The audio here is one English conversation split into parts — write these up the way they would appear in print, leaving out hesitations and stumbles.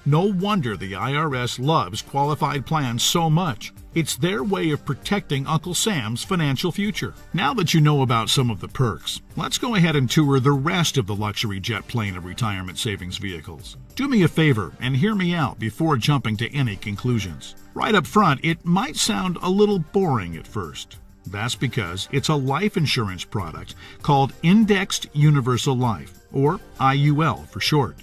No wonder the IRS loves qualified plans so much. It's their way of protecting Uncle Sam's financial future. Now that you know about some of the perks, let's go ahead and tour the rest of the luxury jet plane of retirement savings vehicles. Do me a favor and hear me out before jumping to any conclusions. Right up front, it might sound a little boring at first. That's because it's a life insurance product called Indexed Universal Life, or IUL for short.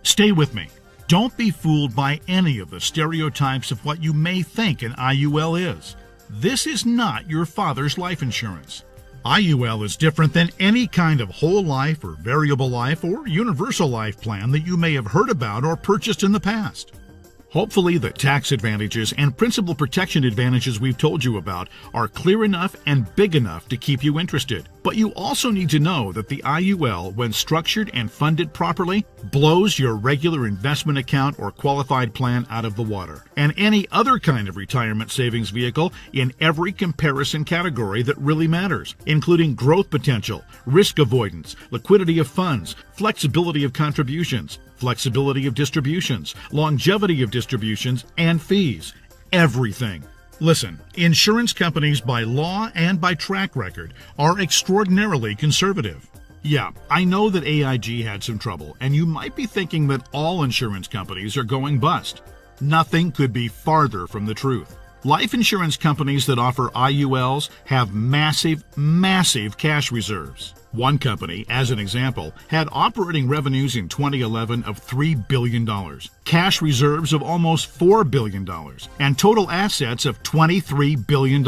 Stay with me. Don't be fooled by any of the stereotypes of what you may think an IUL is. This is not your father's life insurance. IUL is different than any kind of whole life or variable life or universal life plan that you may have heard about or purchased in the past. Hopefully the tax advantages and principal protection advantages we've told you about are clear enough and big enough to keep you interested. But you also need to know that the IUL, when structured and funded properly, blows your regular investment account or qualified plan out of the water, and any other kind of retirement savings vehicle in every comparison category that really matters, including growth potential, risk avoidance, liquidity of funds, flexibility of contributions, flexibility of distributions, longevity of distributions, and fees. Everything. Listen, insurance companies by law and by track record are extraordinarily conservative. Yeah, I know that AIG had some trouble, and you might be thinking that all insurance companies are going bust. Nothing could be farther from the truth. Life insurance companies that offer IULs have massive, massive cash reserves. One company, as an example, had operating revenues in 2011 of $3 billion, cash reserves of almost $4 billion, and total assets of $23 billion.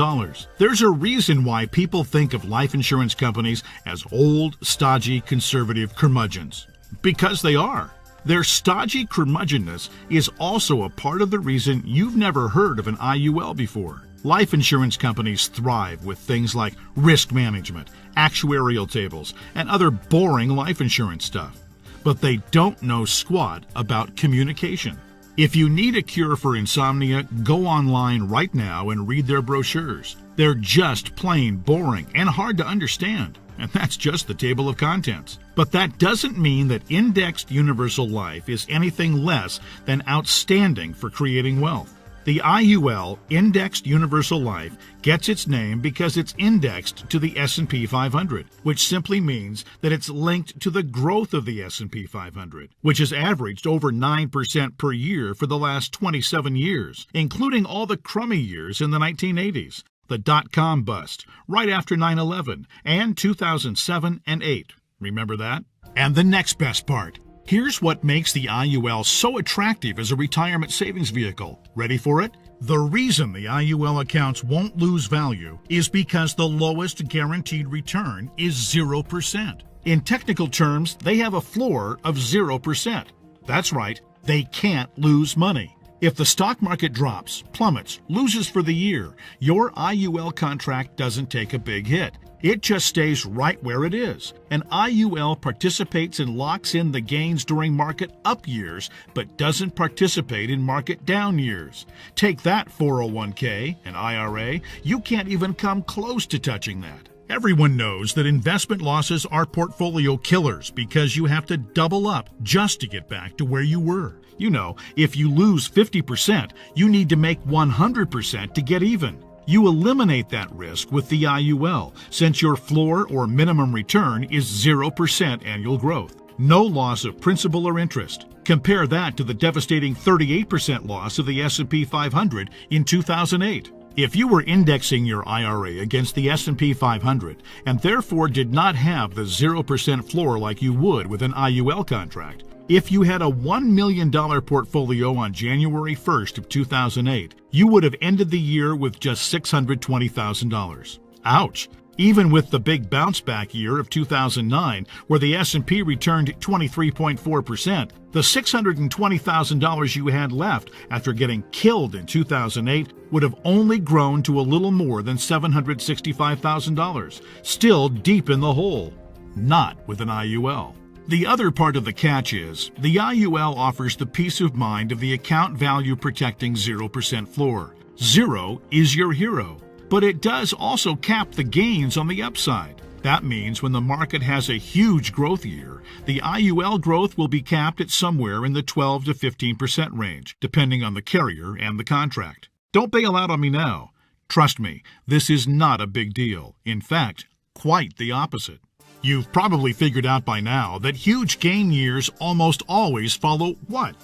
There's a reason why people think of life insurance companies as old, stodgy, conservative curmudgeons. Because they are. Their stodgy curmudgeonness is also a part of the reason you've never heard of an IUL before. Life insurance companies thrive with things like risk management, actuarial tables, and other boring life insurance stuff. But they don't know squat about communication. If you need a cure for insomnia, go online right now and read their brochures. They're just plain boring and hard to understand. And that's just the table of contents. But that doesn't mean that Indexed Universal Life is anything less than outstanding for creating wealth. The IUL, Indexed Universal Life, gets its name because it's indexed to the S&P 500, which simply means that it's linked to the growth of the S&P 500, which has averaged over 9% per year for the last 27 years, including all the crummy years in the 1980s. The dot-com bust, right after 9/11, and 2007 and 8. Remember that? And the next best part. Here's what makes the IUL so attractive as a retirement savings vehicle. Ready for it? The reason the IUL accounts won't lose value is because the lowest guaranteed return is 0%. In technical terms, they have a floor of 0%. That's right, they can't lose money. If the stock market drops, plummets, loses for the year, your IUL contract doesn't take a big hit. It just stays right where it is. An IUL participates and locks in the gains during market up years, but doesn't participate in market down years. Take that 401k, an IRA, you can't even come close to touching that. Everyone knows that investment losses are portfolio killers because you have to double up just to get back to where you were. You know, if you lose 50%, you need to make 100% to get even. You eliminate that risk with the IUL, since your floor or minimum return is 0% annual growth. No loss of principal or interest. Compare that to the devastating 38% loss of the S&P 500 in 2008. If you were indexing your IRA against the S&P 500 and therefore did not have the 0% floor like you would with an IUL contract, if you had a $1 million portfolio on January 1st of 2008, you would have ended the year with just $620,000. Ouch! Even with the big bounce-back year of 2009, where the S&P returned 23.4%, the $620,000 you had left after getting killed in 2008 would have only grown to a little more than $765,000, still deep in the hole. Not with an IUL. The other part of the catch is, the IUL offers the peace of mind of the account value protecting 0% floor. Zero is your hero. But it does also cap the gains on the upside. That means when the market has a huge growth year, the IUL growth will be capped at somewhere in the 12 to 15% range, depending on the carrier and the contract. Don't bail out on me now. Trust me, this is not a big deal. In fact, quite the opposite. You've probably figured out by now that huge gain years almost always follow what?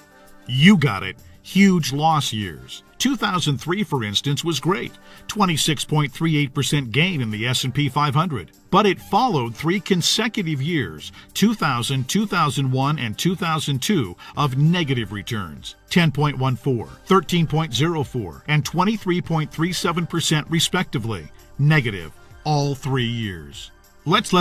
You got it, huge loss years. 2003, for instance, was great, 26.38% gain in the S&P 500. But it followed 3 consecutive years, 2000, 2001, and 2002, of negative returns, 10.14, 13.04, and 23.37% respectively. Negative all 3 years. Let's